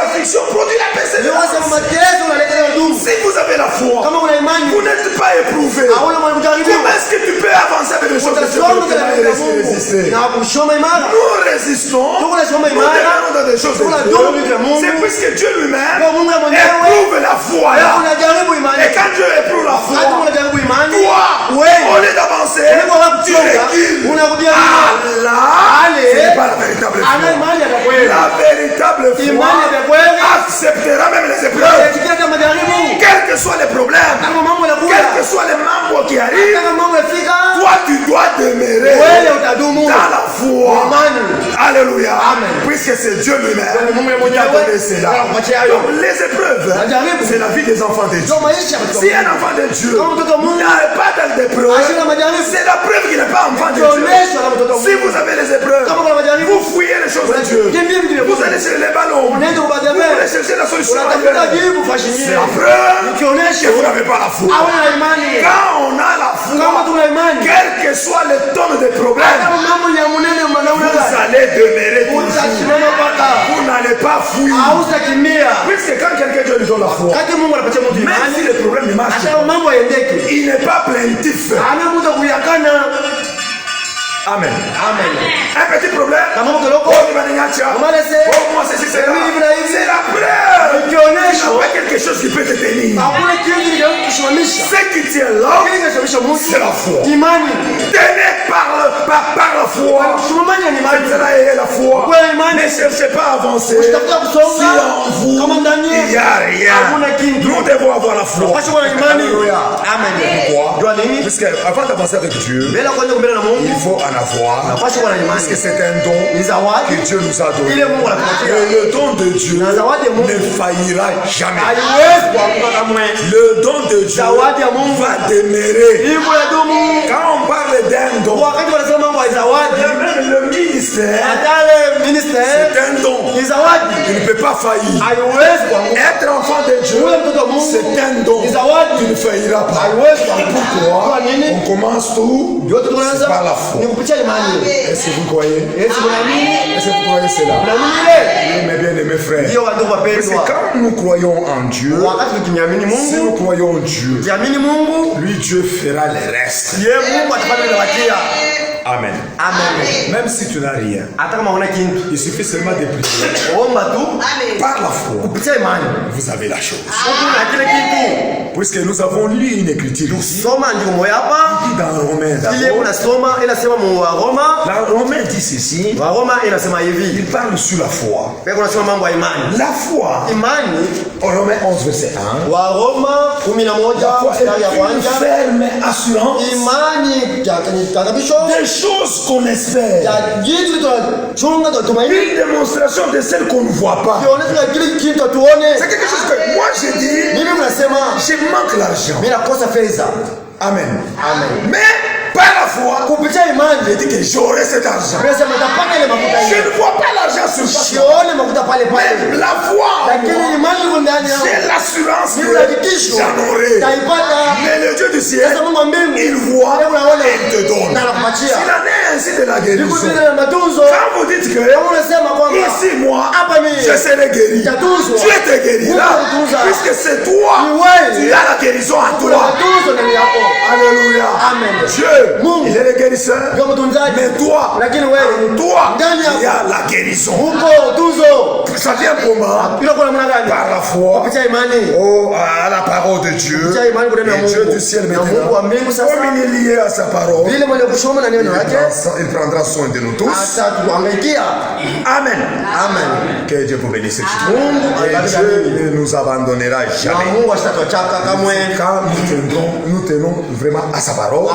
affliction produit la persévérance. Si vous avez la foi, vous n'êtes pas éprouvé. Comment est-ce que tu peux avancer avec les choses que tu peux résister? Nous résistons, nous devenons dans des choses de Dieu. C'est puisque Dieu lui-même éprouve la foi là. Et quand Dieu éprouve la foi, toi, au lieu d'avancer, tu recules. Allah, ce n'est pas la véritable foi. La véritable foi acceptera même les épreuves. Quels que soient les problèmes, quels que soient les membres qui arrivent, toi tu dois demeurer dans la foi. Alléluia. Puisque c'est Dieu lui-même qui a donné cela. Donc les épreuves, c'est la vie des enfants de Dieu. Si un enfant de Dieu n'a pas d'épreuve, c'est la preuve qu'il n'est pas enfant de Dieu. Si vous avez les épreuves, vous fouillez les choses de Dieu. Vous allez chercher les ballons. Vous allez chercher la solution. C'est la preuve que vous n'avez pas la foi. Quand on a la foi, quel que soit le ton des problèmes, vous allez demeurer toujours. Vous n'allez pas fuir. Puisque quand quelqu'un Dieu lui donne la foi, même si le problème ne marche pas, il n'est pas plaintif. Amen. Un petit problème. Moi, c'est la preuve. Il n'y a pas quelque chose qui peut te tenir. Ce qui tient là, c'est la foi. Tenez par la foi. C'est la foi. Ne cherchez pas à avancer. Si en vous, il n'y a rien. Nous devons avoir la foi. Pourquoi? Parce qu'avant d'avancer avec Dieu, il faut en avoir. Parce que c'est un don que Dieu nous a donné. Et le don de Dieu ne faillira jamais. Le don de Dieu va demeurer. Quand on parle d'un don, même le ministère, c'est un don. Il ne peut pas faillir. Être enfant de Dieu, c'est un don. Tu ne failliras pas. Pourquoi? On commence tout par la foi. Est-ce que vous croyez? Est-ce que vous croyez cela? Oui, mes bien-aimés frères. Parce que quand nous croyons en Dieu, si nous croyons en Dieu, lui, Dieu fera le reste. Amen. Même si tu n'as rien, il suffit seulement de prier. Par la foi, vous avez la chose. Puisque nous avons lu une écriture ici, qui dit dans Romains d'abord. Romains dit ceci. Il parle sur la foi. La foi, Romains 11 verset 1. La foi est une ferme assurance des choses qu'on espère. Une démonstration de celles qu'on ne voit pas. C'est quelque chose que moi j'ai dit. Je manque l'argent. Amen. Mais par la foi, je dis que j'aurai cet argent. Je ne vois pas l'argent sur place. Mais la foi, j'ai l'assurance que j'en aurai. Mais le Dieu du ciel, il voit et il te donne. S'il en est ainsi de la guérison, quand vous dites que ici moi, je serai guéri, Dieu te guérira. Puisque c'est toi, tu as la guérison à toi. Alléluia. Dieu, il est le guérisseur. Mais toi, il y a la guérison. Ça vient comment? Par la foi à la parole de Dieu. Et Dieu du ciel maintenant, comme il est lié à sa parole, il prendra soin de nous tous. Amen. Que Dieu vous bénisse. Et Dieu ne nous abandonnera jamais. Quand nous tenons vraiment à sa parole,